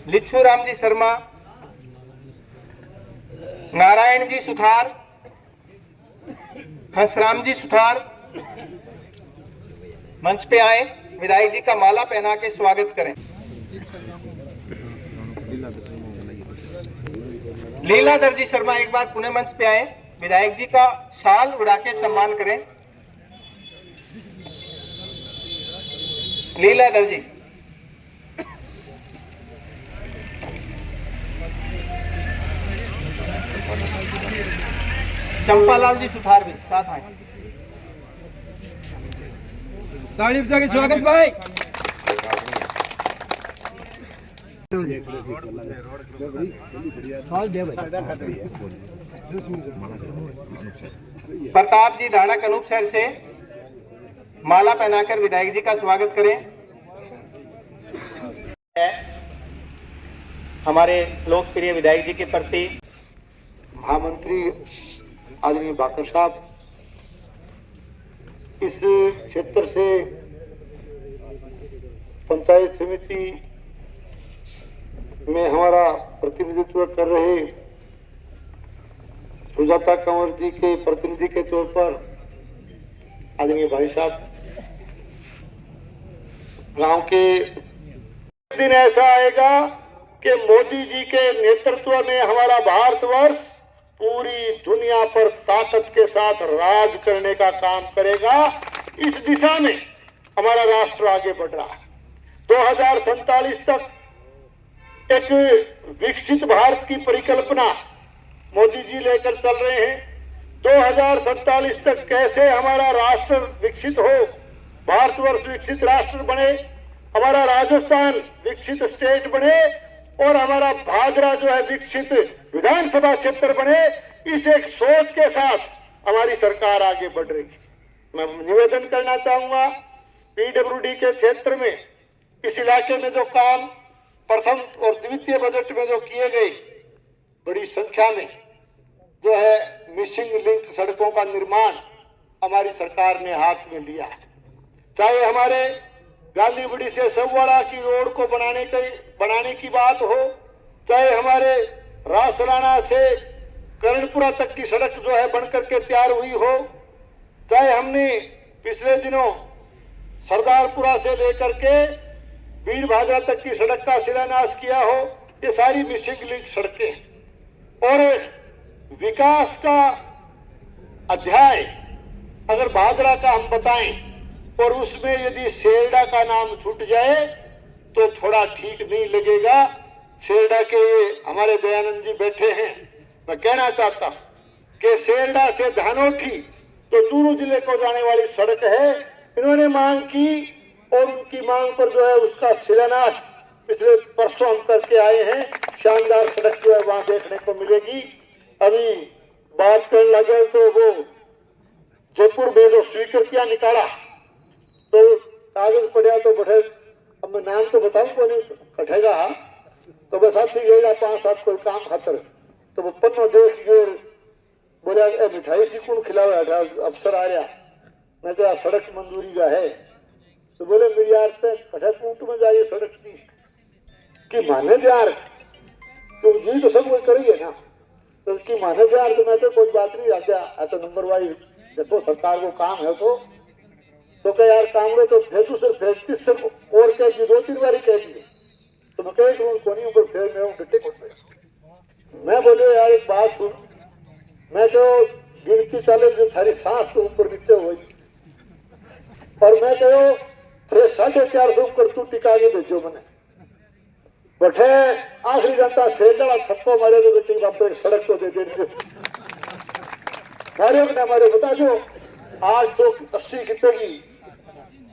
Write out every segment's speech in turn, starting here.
लिच्छू राम जी शर्मा, नारायण जी सुथार, हंसराम जी सुथार मंच पे आए, विधायक जी का माला पहना के स्वागत करें। लीलाधर जी शर्मा एक बार पुणे मंच पे आए, विधायक जी का शाल उड़ा के सम्मान करें। लीलाधर जी। चंपालाल जी सुथार भी साथ आए। ताली बजा के स्वागत भाई। प्रताप जी धाड़क अनूप शहर से माला पहनाकर विधायक जी का स्वागत करें। हमारे लोकप्रिय विधायक जी के प्रति महामंत्री आदरणीय बाकर साहब इस क्षेत्र से पंचायत समिति में हमारा प्रतिनिधित्व कर रहे सुजाता कंवर जी के प्रतिनिधि के तौर पर आदरणीय भाई साहब, गांव के दिन ऐसा आएगा कि मोदी जी के नेतृत्व में हमारा भारतवर्ष पूरी दुनिया पर ताकत के साथ राज करने का काम करेगा। इस दिशा में हमारा राष्ट्र आगे बढ़ रहा है। 2047 तक एक विकसित भारत की परिकल्पना मोदी जी लेकर चल रहे हैं। 2047 तक कैसे हमारा राष्ट्र विकसित हो, भारतवर्ष विकसित राष्ट्र बने, हमारा राजस्थान विकसित स्टेट बने और हमारा भादरा जो है विकसित विधानसभा क्षेत्र बने, इस एक सोच के साथ हमारी सरकार आगे बढ़ रही है। मैं निवेदन करना चाहूंगा, पीडब्ल्यूडी के क्षेत्र में इस इलाके में जो काम प्रथम और द्वितीय बजट में जो किए गए, बड़ी संख्या में जो है मिसिंग लिंक सड़कों का निर्माण हमारी सरकार ने हाथ में लिया है। चाहे हमारे गांधीबुड़ी से सौवाड़ा की रोड को बनाने की बात हो, चाहे हमारे रासराना से करणपुरा तक की सड़क जो है बनकर के तैयार हुई हो, चाहे हमने पिछले दिनों सरदारपुरा से लेकर के बीड़ भादरा तक की सड़क का शिलान्यास किया हो, ये सारी मिसिंग लिंक सड़कें। और विकास का अध्याय अगर भादरा का हम बताएं और उसमें यदि शेरडा का नाम छूट जाए तो थोड़ा ठीक नहीं लगेगा। शेरडा के हमारे दयानंद जी बैठे हैं, मैं कहना चाहता हूं कि शेरडा से धानोठी जो चूरू जिले को जाने वाली सड़क है, इन्होंने मांग की और उनकी मांग पर जो है उसका शिलान्यास पिछले परसों हम करके आए हैं। शानदार सड़क जो है वहां देखने को मिलेगी। अभी बात करने लगे तो वो जयपुर में जो स्वीकृतियां निकाला तो कागज पड़ा तो बढ़े, अब मैं नाम तो बताऊं को नहीं कटेगा, तो बस साथी गएगा 5-7 कोई काम खातर, तो वो पन्नो देख के बोला मिठाई सी कौन खिलावा अफसर आ रहा, मैं तो सड़क मंजूरी का है, तो बोले मेरी यार से कठे पूट में जाइए सड़क की माने यार, तो जी तो सब कोई करेंगे ना, तो उसकी माने यार, तो मैं तो कोई बात नहीं आता तो नंबर वाइज देखो सरकार को काम है तो क्या यार काम रहे तो भेजू सर भेजती सर और कह दी 2-3 बार कह दिए, तो मैं कह कोनी ऊपर फिर मैं डटे को मैं बोले यार एक बात सुन, मैं तो गिनती चाले जो थारी सांस तो ऊपर नीचे हुई और मैं कहो फिर 450 कर तू टिका के भेजो मैंने बैठे आखिरी जनता शेरडा सबको मारे तो बेटी बाप सड़क तो दे दे मारे अपने हमारे बता दो 880 कितने की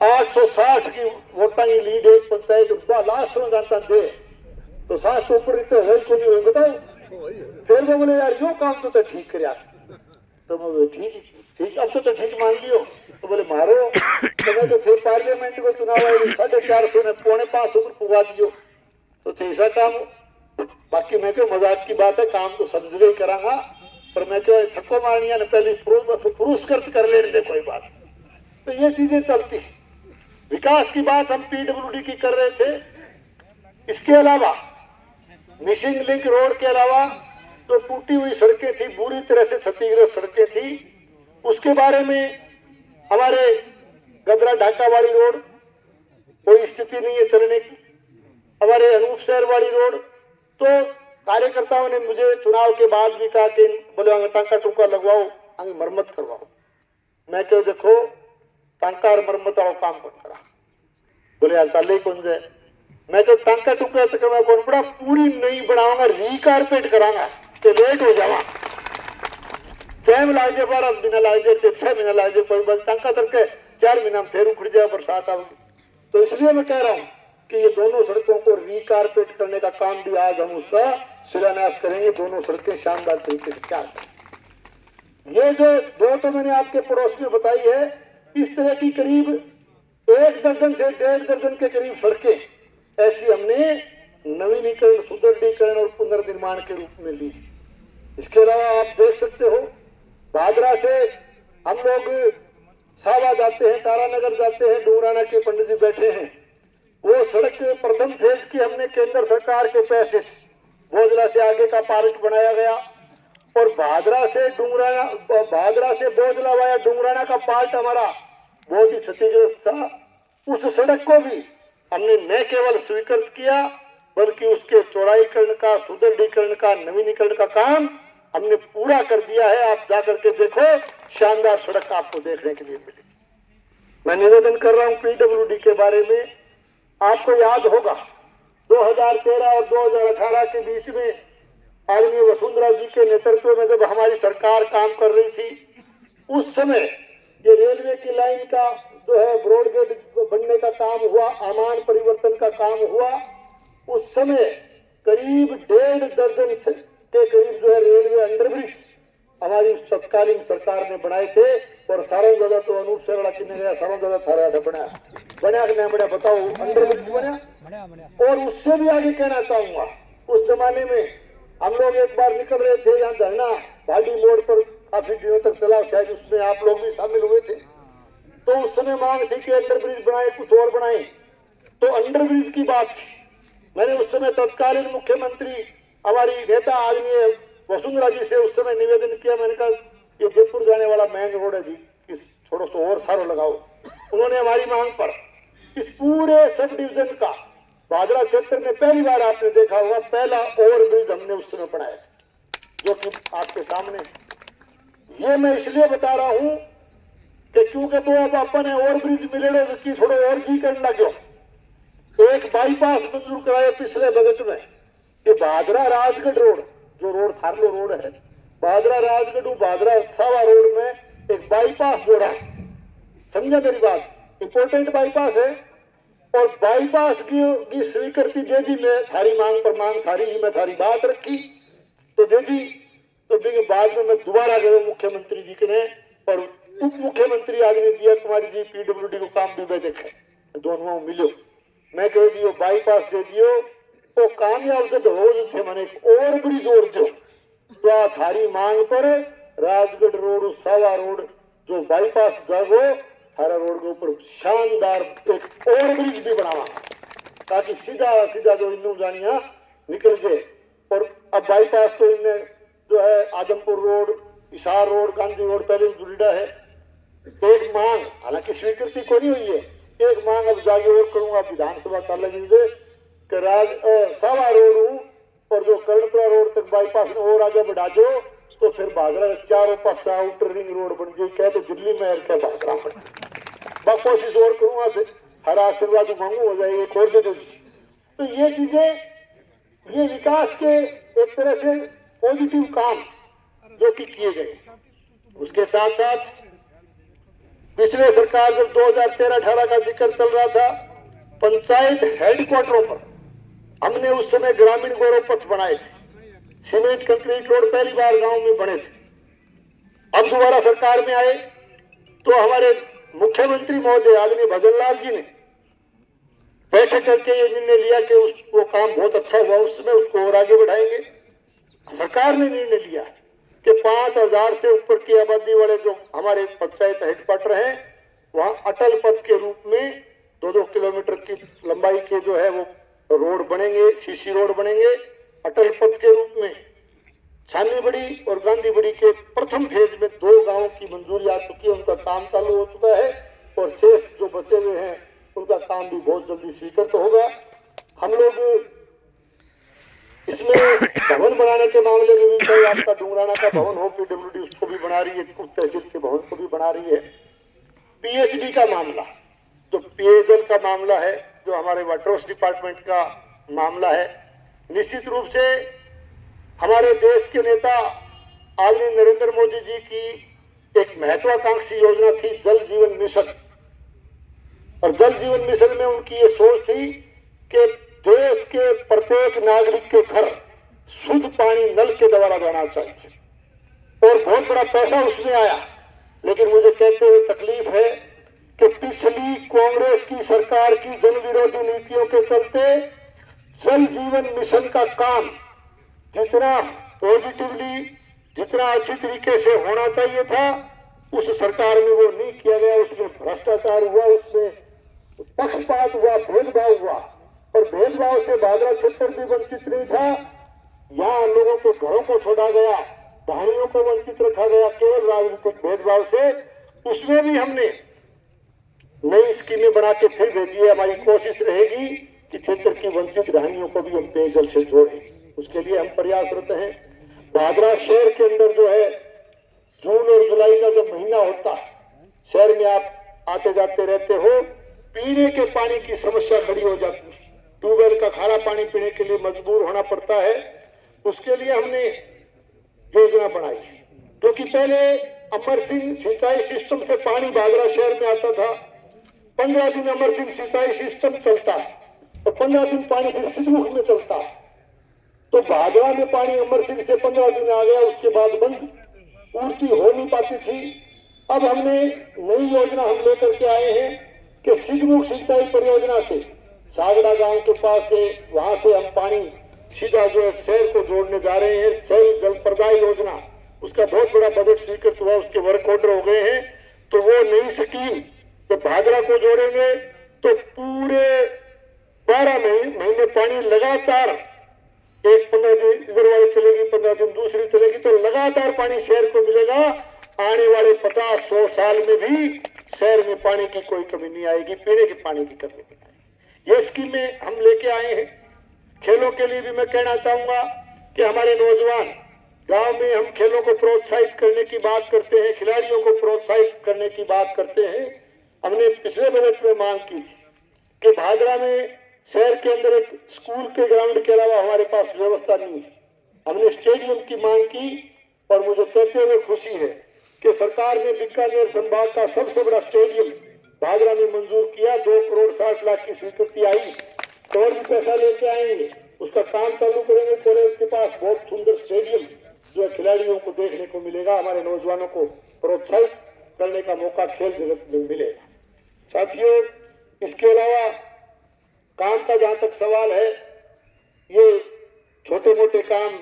860 की वोटा की लीड है पंचायत लास्ट में जानता दे तो 700 ऊपर नीचे हो को नहीं बताओ। फिर वो बोले यार यो काम तो ठीक कर, तो मैं ठीक अब तो ठीक मान लियो, तो बोले मारो, तो मैं तो फिर पार्लियामेंट में चुनाव आए 450 ने 550 ऊपर पुगा दियो, तो ऐसा काम। बाकी मैं क्यों मजाक की बात है, काम तो सब जगह करांगा, पर मैं क्यों छक्को मारनिया ने पहले पुरस्कृत कर लेने दे कोई बात, तो ये चीजें चलती। विकास की बात हम पीडब्ल्यूडी की कर रहे थे, इसके अलावा मिसिंग लिंक रोड के अलावा जो टूटी हुई सड़कें थी, बुरी तरह से क्षतिग्रस्त सड़कें थी, उसके बारे में हमारे गदरा ढाकावाड़ी रोड कोई स्थिति नहीं है चलने की, हमारे अनूप शहर वाली रोड तो कार्यकर्ताओं ने मुझे चुनाव के बाद भी कहा कि बोले टांका टूका लगवाओ, अंग मरम्मत करवाओ। मैं क्यों देखो टांका और मरम्मत वाला काम कौन करा, बोले यार चाल ही कौन जाए। मैं तो टांका टुकड़ा से करवा कौन पड़ा, पूरी नई बनाऊंगा, रिकारपेट करांगा तो लेट हो जावा, टाइम लाग जाए, 12 महीना लाग जाए, 6 महीना लाग जाए, कोई बस टांका करके 4 महीना में फिर उखड़ जाए, बरसात आऊंगी। तो इसलिए मैं कह रहा हूं कि ये दोनों सड़कों को रिकारपेट करने का काम भी आज हम उसका शिलान्यास करेंगे। दोनों सड़कें शानदार तरीके से तैयार करेंगे। ये जो दो तो मैंने आपके पड़ोस में बताई है, इस तरह की करीब 1 दर्जन से 1.5 दर्जन के करीब सड़कें ऐसी हमने नवीनीकरण, सुदृढ़ीकरण और पुनर्निर्माण के रूप में ली। इसके अलावा आप देख सकते हो भादरा से हम लोग सावा जाते हैं, तारानगर जाते हैं, डूंगराना के पंडित जी बैठे हैं, वो सड़क प्रथम फेज की हमने केंद्र सरकार के पैसे भोजला से आगे का पार्क बनाया गया और भादरा से बोजला वाया डूंगराना का पार्ट हमारा बहुत ही क्षतिग्रस्त था। उस सड़क को भी हमने न केवल स्वीकृत किया बल्कि उसके चौड़ाईकरण का, सुदृढ़ीकरण का, नवीनीकरण का काम हमने पूरा कर दिया है। आप जाकर के देखो, शानदार सड़क आपको देखने के लिए मिलेगी। मैं निवेदन कर रहा हूं पीडब्ल्यूडी के बारे में। आपको याद होगा 2013 और 2018 के बीच में आदरणीय वसुंधरा जी के नेतृत्व में जब हमारी सरकार काम कर रही थी, उस समय ये रेलवे की लाइन का जो है ब्रॉडगेज बनने का काम हुआ, आमान परिवर्तन का काम हुआ। उस समय करीब 1.5 दर्जन के करीब जो है रेलवे अंडरब्रिज हमारी तत्कालीन सरकार ने बनाए थे और सारों ज्यादा तो अनूप शर्मा किन्ने गया, सारों ज्यादा थारा बनाया कि नहीं बनाया, बताओ, अंडरब्रिज बना। और उससे भी आगे कहना चाहूंगा, उस जमाने में हम लोग एक बार निकल रहे थे, यहाँ धरना भाटी मोड़ पर काफी दिनों तक चला, शायद उसमें आप लोग भी शामिल हुए थे। तो उस समय मांग थी कि अंडरब्रिज बनाए, कुछ और बनाए। तो अंडरब्रिज की बात मैंने उस समय तत्कालीन मुख्यमंत्री हमारी नेता आदरणीय वसुंधरा जी से उस समय निवेदन किया। मैंने कहा ये जयपुर जाने वाला मेन रोड है जी, इस थोड़ा सा और सारो लगाओ। उन्होंने हमारी मांग पर इस पूरे सब डिवीजन का भादरा क्षेत्र में पहली बार आपने देखा होगा पहला ओवर ब्रिज हमने उस समय बनाया, जो कि आपके सामने। ये मैं इसलिए बता रहा हूं कि क्योंकि तो अब अपन ओवर ब्रिज मिले जिसकी थोड़ा और जी करने लगे। एक बाईपास मंजूर कराया पिछले बजट में कि भादरा राजगढ़ रोड, जो रोड थारलो रोड है, भादरा राजगढ़ भादरा सावा रोड में एक बाईपास जोड़ा। समझा मेरी बात, इंपोर्टेंट बाईपास है। और बाईपास की स्वीकृति दे दी, मैं थारी मांग पर मांग थारी, मैं थारी बात रखी तो दे दी। तो बाद में मैं दोबारा गए मुख्यमंत्री जी के ने और उप मुख्यमंत्री आदमी दिया कुमारी जी पीडब्ल्यूडी को काम भी मैं देखे, दोनों मिलो। मैं कह दियो बाईपास दे दियो तो कामयाब जब हो थे मैंने और ब्रिज और दो तो थारी मांग पर राजगढ़ रोड, सावा रोड जो बाईपास जागो थारा रोड के ऊपर शानदार एक और ब्रिज भी बनावा ताकि सीधा सीधा जो इन जानिया निकल गए। और अब बाईपास तो इनने जो है Adampur road, Hisar road, Gandhi road पहले जुड़ीडा है। एक मांग हालांकि स्वीकृति को नहीं हुई है, एक मांग अब जागे और करूंगा विधानसभा कालेज से कि सावा रोड और जो कर्णपुरा रोड तक बाईपास में और आगे बढ़ा दो तो फिर भादरा चारों पास आउटर रिंग रोड बन जाए। क्या तो दिल्ली में क्या भादरा मैं कोशिश और करूंगा से हर आशीर्वाद मांगू हो जाएगी एक और दे दो। तो ये चीजें, ये विकास के एक तरह से पॉजिटिव काम जो कि किए गए। उसके साथ साथ पिछले सरकार जब 2013-18 का जिक्र चल रहा था, पंचायत हेडक्वार्टरों पर हमने उस समय ग्रामीण गौरव पथ बनाए थे, सीमेंट कंक्रीट रोड पहली बार गांव में बने थे। अब दोबारा सरकार में आए तो हमारे मुख्यमंत्री महोदय आदरणीय भजनलाल जी ने बैठक करके ये निर्णय लिया कि वो काम बहुत अच्छा हुआ, उस समय उसको और आगे बढ़ाएंगे। सरकार ने निर्णय लिया कि 5000 से ऊपर की आबादी वाले जो हमारे पंचायत हेडक्वार्टर हैं वहां अटल पथ के रूप में 2-2 किलोमीटर की लंबाई के जो है वो रोड बनेंगे, सीसी रोड बनेंगे अटल पथ के रूप में। छानीबड़ी और गांधीबड़ी के प्रथम फेज में 2 गांवों की मंजूरी आ चुकी है, उनका काम चालू हो चुका है और शेष जो बचे हुए हैं उनका काम भी बहुत जल्दी स्वीकृत होगा। हम लोग इसमें भवन बनाने के मामले में भी, चाहे आपका डुंगराना का भवन हो, पीडब्ल्यूडी उसको भी बना रही है, तहसील के भवन को भी बना रही है। पीएचडी का मामला, जो पेयजल का मामला है, जो हमारे वाटर डिपार्टमेंट का मामला है, निश्चित रूप से हमारे देश के नेता आदरणीय नरेंद्र मोदी जी की एक महत्वाकांक्षी योजना थी जल जीवन मिशन। और जल जीवन मिशन में उनकी ये सोच थी कि देश के प्रत्येक नागरिक के घर शुद्ध पानी नल के द्वारा जाना चाहिए और बहुत बड़ा पैसा उसमें आया। लेकिन मुझे कहते हुए तकलीफ है कि पिछली कांग्रेस की सरकार की जन विरोधी नीतियों के चलते जल जीवन मिशन का काम जितना पॉजिटिवली, जितना अच्छी तरीके से होना चाहिए था, उस सरकार में वो नहीं किया गया। उसमें भ्रष्टाचार हुआ, उसमें पक्षपात हुआ, भेदभाव हुआ और भेदभाव से भादरा क्षेत्र भी वंचित नहीं था। यहाँ लोगों के घरों को छोड़ा गया, धानियों को वंचित रखा गया केवल राजनीतिक भेदभाव से। उसमें भी हमने नई स्कीमें बना के फिर भेजी है। हमारी कोशिश रहेगी कि क्षेत्र की वंचित धानियों को भी हम पेयजल से जोड़ें, उसके लिए हम प्रयासरत हैं। भादरा शहर के अंदर जो है जून और जुलाई का जब महीना होता है, शहर में आप आते जाते रहते हो, पीने के पानी की समस्या खड़ी हो जाती है। ट्यूबवेल का खारा पानी पीने के लिए मजबूर होना पड़ता है। उसके लिए हमने योजना बनाई, क्योंकि पहले अमर सिंह सिंचाई सिस्टम से पानी भादरा शहर में आता था। 15 दिन अमर सिंह सिंचाई सिस्टम चलता है तो 15 दिन पानी फिर सिद्धमुख में चलता है। तो भादरा में पानी अमर सिंह से 15 दिन आ गया, उसके बाद बंद, पूर्ति हो नहीं पाती थी। अब हमने नई योजना हम लेकर के आए हैं कि सिद्धमुख सिंचाई परियोजना से सागड़ा गांव के पास से, वहां से हम पानी सीधा जो है शहर को जोड़ने जा रहे हैं। शहर जल प्रदाय योजना, उसका बहुत बड़ा बजट स्वीकृत हुआ, उसके वर्क ऑर्डर हो गए हैं। तो वो नई स्कीम जब भादरा को जोड़ेंगे तो पूरे 12 महीने पानी लगातार, एक 15 दिन इधर वाली चलेगी, 15 दिन दूसरी चलेगी, तो लगातार पानी शहर को मिलेगा। आने वाले 50-100 साल में भी शहर में पानी की कोई कमी नहीं आएगी, पीने के पानी की कमी नहीं आएगी। ये स्कीमें हम लेके आए हैं। खेलों के लिए भी मैं कहना चाहूंगा कि हमारे नौजवान गांव में, हम खेलों को प्रोत्साहित करने की बात करते हैं, खिलाड़ियों को प्रोत्साहित करने की बात करते हैं। हमने पिछले बजट में मांग की थी कि भादरा में शहर के अंदर एक स्कूल के ग्राउंड के अलावा हमारे पास व्यवस्था नहीं है। हमने स्टेडियम की मांग की और मुझे कहते हुए खुशी है कि सरकार ने बीकानेर संभाग का सबसे बड़ा स्टेडियम भादरा में मंजूर किया। 2 करोड़ 60 लाख की स्वीकृति आई, तो और भी पैसा लेके आएंगे, उसका काम चालू करेंगे। कॉलेज के पास बहुत सुंदर स्टेडियम जो है, खिलाड़ियों को देखने को मिलेगा, हमारे नौजवानों को प्रोत्साहित करने का मौका खेल जगत में मिलेगा। साथियों, इसके अलावा काम का जहां तक सवाल है, ये छोटे मोटे काम,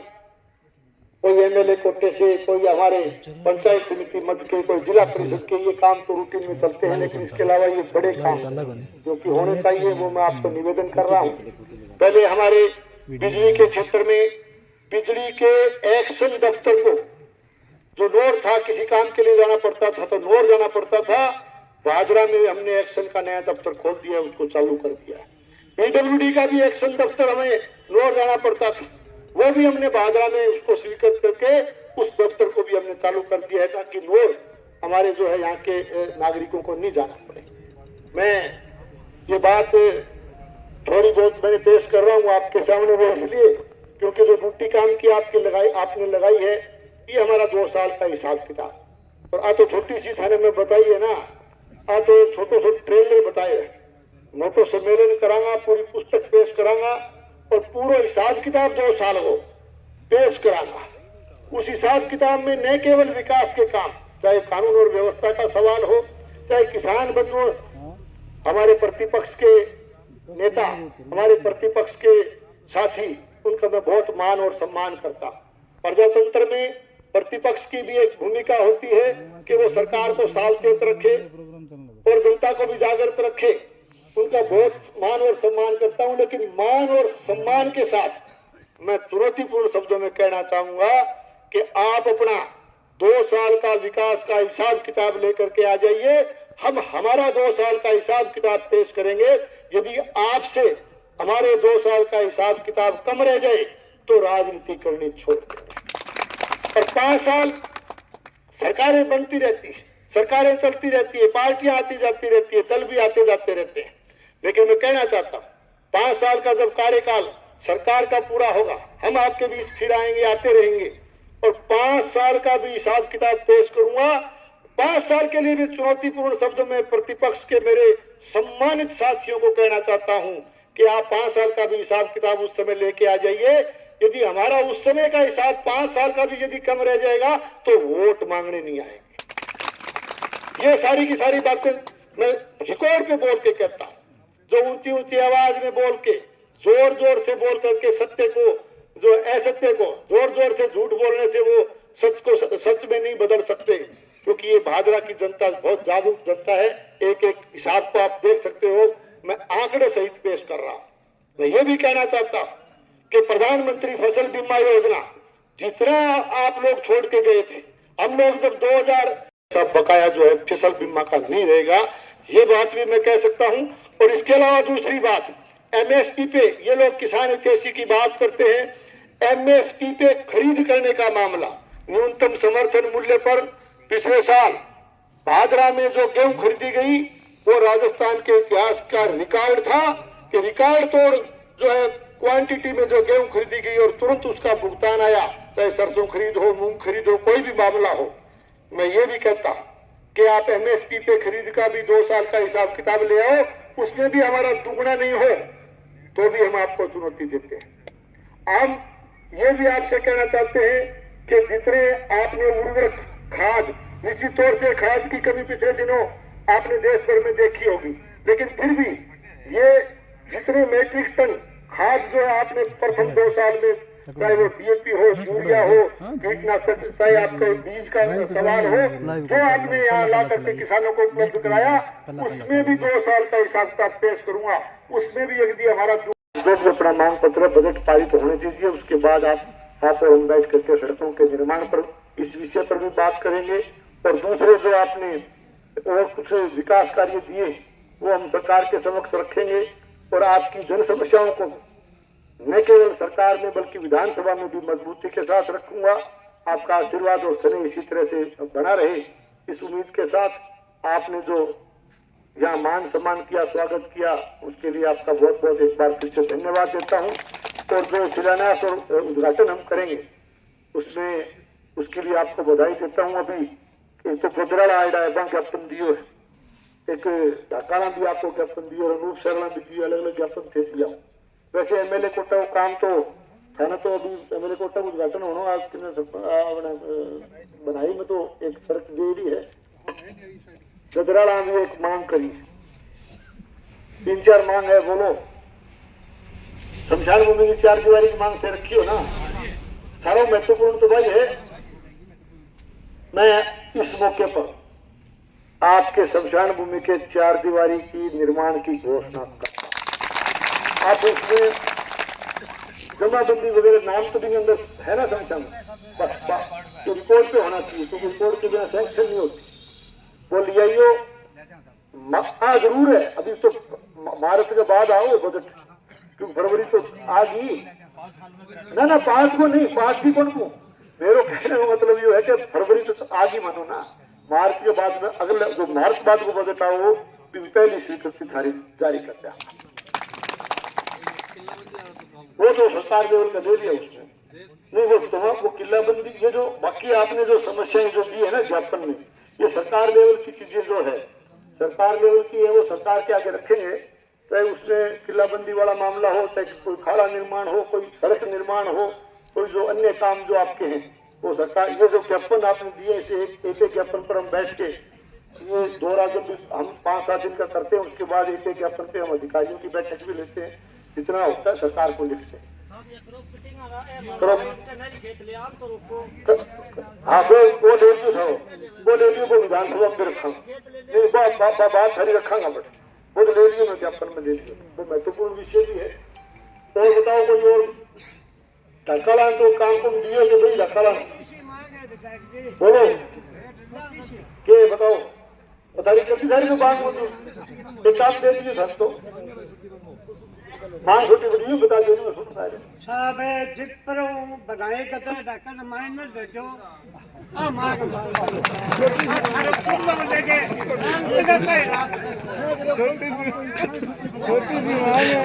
कोई एमएलए कोटे से, कोई हमारे पंचायत समिति मध्य के, कोई जिला परिषद के, ये काम तो रूटीन में चलते हैं। लेकिन इसके अलावा ये बड़े काम जो कि होने चाहिए, वो मैं आपको निवेदन कर रहा हूँ। पहले हमारे बिजली के क्षेत्र में बिजली के एक्शन दफ्तर को, जो नोर था, किसी काम के लिए जाना पड़ता था तो नोर जाना पड़ता था, भादरा में हमने एक्शन का नया दफ्तर खोल दिया, उसको चालू कर दिया। पीडब्ल्यूडी का भी एक्शन दफ्तर हमें नोर जाना पड़ता था, वो भी हमने भादरा में उसको स्वीकृत करके उस दफ्तर को भी हमने चालू कर दिया है, ताकि नोर हमारे जो है यहाँ के नागरिकों को नहीं जाना पड़े। मैं ये बात थोड़ी बहुत मैंने पेश कर रहा हूँ आपके सामने, वो इसलिए क्योंकि जो ड्यूटी काम की आपने लगाई है, ये हमारा 2 साल का हिसाब किताब। और आ तो छोटी सी थाने में बताई है ना, आ तो एक छोटे छोटे ट्रेलर बताए है, मोटो सम्मेलन करांगा, पूरी पुस्तक पेश करांगा और पूरा हिसाब किताब 2 साल हो पेश करांगा। उस हिसाब किताब में न केवल विकास के काम, चाहे कानून और व्यवस्था का सवाल हो, चाहे किसान बंधु, हमारे प्रतिपक्ष के नेता, हमारे प्रतिपक्ष के साथी, उनका मैं बहुत मान और सम्मान करता। प्रजातंत्र में प्रतिपक्ष की भी एक भूमिका होती है कि वो सरकार को सावचेत रखे और जनता को भी जागृत रखे। उनका बहुत मान और सम्मान करता हूं, लेकिन मान और सम्मान के साथ मैं चुनौतीपूर्ण शब्दों में कहना चाहूंगा कि आप अपना 2 साल का विकास का हिसाब किताब लेकर के आ जाइए। हम हमारा 2 साल का हिसाब किताब पेश करेंगे। यदि आपसे हमारे 2 साल का हिसाब किताब कम रह जाए तो राजनीति करनी छोड़ देंगे। और 5 साल सरकारें बनती रहती है, सरकारें चलती रहती है, पार्टियां आती जाती रहती है, दल भी आते जाते रहते हैं, लेकिन मैं कहना चाहता हूं 5 साल का जब कार्यकाल सरकार का पूरा होगा, हम आपके बीच फिर आएंगे, आते रहेंगे और 5 साल का भी हिसाब किताब पेश करूंगा। 5 साल के लिए भी चुनौतीपूर्ण शब्दों में प्रतिपक्ष के मेरे सम्मानित साथियों को कहना चाहता हूं कि आप 5 साल का भी हिसाब किताब उस समय लेके आ जाइए। यदि हमारा उस समय का हिसाब 5 साल का भी यदि कम रह जाएगा तो वोट मांगने नहीं आएंगे। ये सारी की सारी बातें मैं रिकॉर्ड पे बोल के कहता हूं। जो ऊंची ऊंची आवाज में बोल के, जोर जोर से बोल करके सत्य को, जो असत्य को जोर जोर से झूठ बोलने से वो सच को सच में नहीं बदल सकते, क्योंकि ये भादरा की जनता बहुत जागरूक जनता है। एक एक हिसाब को आप देख सकते हो, मैं आंकड़े सहित पेश कर रहा हूं। मैं ये भी कहना चाहता हूं कि प्रधानमंत्री फसल बीमा योजना जितना आप लोग छोड़ के गए थे, हम लोग जब 2000 सब बकाया जो है फसल बीमा का नहीं रहेगा, ये बात भी मैं कह सकता हूं। और इसके अलावा दूसरी बात, एमएसपी पे ये लोग किसान हितैषी की बात करते हैं। एमएसपी पे खरीद करने का मामला, न्यूनतम समर्थन मूल्य पर पिछले साल भादरा में जो गेहूं खरीदी गई वो राजस्थान के इतिहास का रिकॉर्ड था कि रिकॉर्ड तोड़ जो है क्वांटिटी में जो गेहूं खरीदी गई और तुरंत उसका भुगतान आया, चाहे सरसों खरीद हो, मूंग खरीद हो, कोई भी मामला हो। मैं ये भी कहता कि आप एमएसपी पे खरीद का भी 2 साल का हिसाब किताब ले आओ, उसमें भी हमारा दुगना नहीं हो तो भी हम आपको चुनौती देते हैं। हम ये भी आपसे कहना चाहते हैं कि जितने आपने उर्वरक, खाद, निश्चित तौर से खाद की कमी पिछले दिनों आपने देश भर में देखी होगी, लेकिन फिर भी ये जितने मैट्रिक टन खाद जो आपने प्रथम 2 साल में, चाहे वो डीएपी हो, यूरिया हो, कीटनाशक, चाहे आपका बीज का सवाल हो, जो आपने यहाँ ला करके किसानों को उपलब्ध कराया, उसमें भी 2 साल का हिसाब किताब पेश करूंगा। उसमें भी यदि हमारा जो अपना मांग पत्र बजट पारित होने दीजिए, उसके बाद आप और हम बैठ करके सड़कों के निर्माण पर इस विषय पर भी बात करेंगे। और दूसरे जो आपने और कुछ विकास कार्य दिए वो हम सरकार के समक्ष रखेंगे और आपकी जन समस्याओं को न केवल सरकार में बल्कि विधानसभा में भी मजबूती के साथ रखूंगा। आपका आशीर्वाद और स्नेह इसी तरह से बना रहे, इस उम्मीद के साथ आपने जो यहाँ मान सम्मान किया, स्वागत किया, उसके लिए आपका बहुत बहुत एक बार फिर से धन्यवाद देता हूँ। और जो शिलान्यास और उद्घाटन हम करेंगे उसमें उसके लिए आपको बधाई देता हूँ। अभी तो गोदराला आइडा है ज्ञापन दियो है, एक ढाकाना भी आपको ज्ञापन दियो और अनूप शर्मा भी दियो, अलग अलग ज्ञापन थे दिया। वैसे एमएलए कोटा को काम तो था ना, तो अभी एमएलए कोटा का उद्घाटन होना आज बनाई में तो एक सड़क दे है, गदराला में एक मांग करी, 3-4 मांग है, बोलो। शमशान भूमि की 4 दीवारी की मांग से रखी हो ना, सारा महत्वपूर्ण तो भाई है। मैं इस मौके पर आपके शमशान भूमि के 4 दीवारी की निर्माण की घोषणा करता हूं। आप उसमें जमाबंदी वगैरह नाम तो भी अंदर है ना शमशान, बस तो रिपोर्ट पे होना चाहिए, क्योंकि रिपोर्ट के बिना सैंक्शन नहीं होती। वो लियाइयो जरूर है, अभी तो मार्च के बाद आओ बजट, क्योंकि फरवरी तो आ गई ना 5 को नहीं, 5 की कौन को, मेरे कहने का मतलब ये है कि फरवरी तो आ गई मानो ना, मार्च के बाद में अगले जो मार्च बाद को बजट आओ वो पहली स्वीकृति जारी करते हैं। वो जो सरकार लेवल का दे दिया उसमें नहीं, वो तमाम वो किल्लाबंदी, ये जो बाकी आपने जो समस्याएं जो दी है ना ज्ञापन में, ये सरकार लेवल की चीजें जो है, सरकार लेवल की है, वो सरकार के आगे रखेंगे। चाहे उसमें किल्लाबंदी वाला मामला हो, चाहे कोई खाड़ा निर्माण हो, कोई सड़क निर्माण हो, कोई जो अन्य काम जो आपके हैं, वो सरकार, ये जो ज्ञापन आपने दिए, इसे एक ज्ञापन पर हम बैठ के ये दोहरा जब हम 5-7 दिन का करते हैं, उसके बाद एक ज्ञापन पे हम अधिकारियों की बैठक भी लेते हैं, जितना होता है सरकार को लिखते हैं। हाँ वो ले लियो को विधानसभा में रखा, बात हरी रखा बट वो तो ले लियो, मैं ज्ञापन में ले लियो, वो महत्वपूर्ण विषय भी है। और बताओ कोई और ढकाला तो काम को दिए तो भाई ढकाला बोलो के बताओ, बताइए कितनी सारी में बात बोलो, एक काम दे दीजिए धन तो मां छोटी बड़ी बता दे मैं सुन रहा साहब जित पर बनाए कतरा ढक्कन माइनर दे दो आ मां का अरे पूरा लेके छोटी सी माँ है।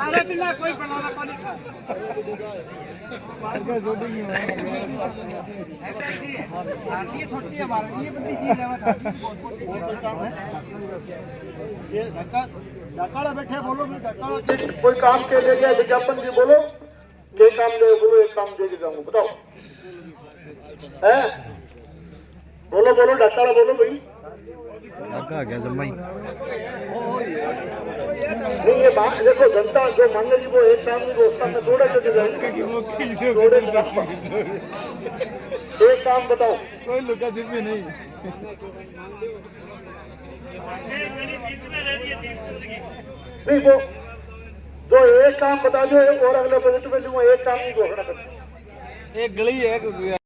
अरे बिना कोई बनाना पानी खा छोटी सी माँ ये छोटी है हमारी ये बड़ी चीज है ये ढकाला बैठे बोलो मैं ढकाला कोई काम के ले गया विज्ञापन जी बोलो, ये काम दे बोलो, एक काम दे के जाऊंगा बताओ है, बोलो बोलो ढकाला बोलो भाई। ढका गया जम्माई नहीं ये बात देखो, जनता जो मांगेगी वो एक काम की व्यवस्था में थोड़ा चले जाएंगे, थोड़े एक काम बताओ। कोई लुका छिपी नहीं। नहीं वो जो एक काम बता दो और अगले बजट में लूंगा, एक काम की घोषणा कर एक गली है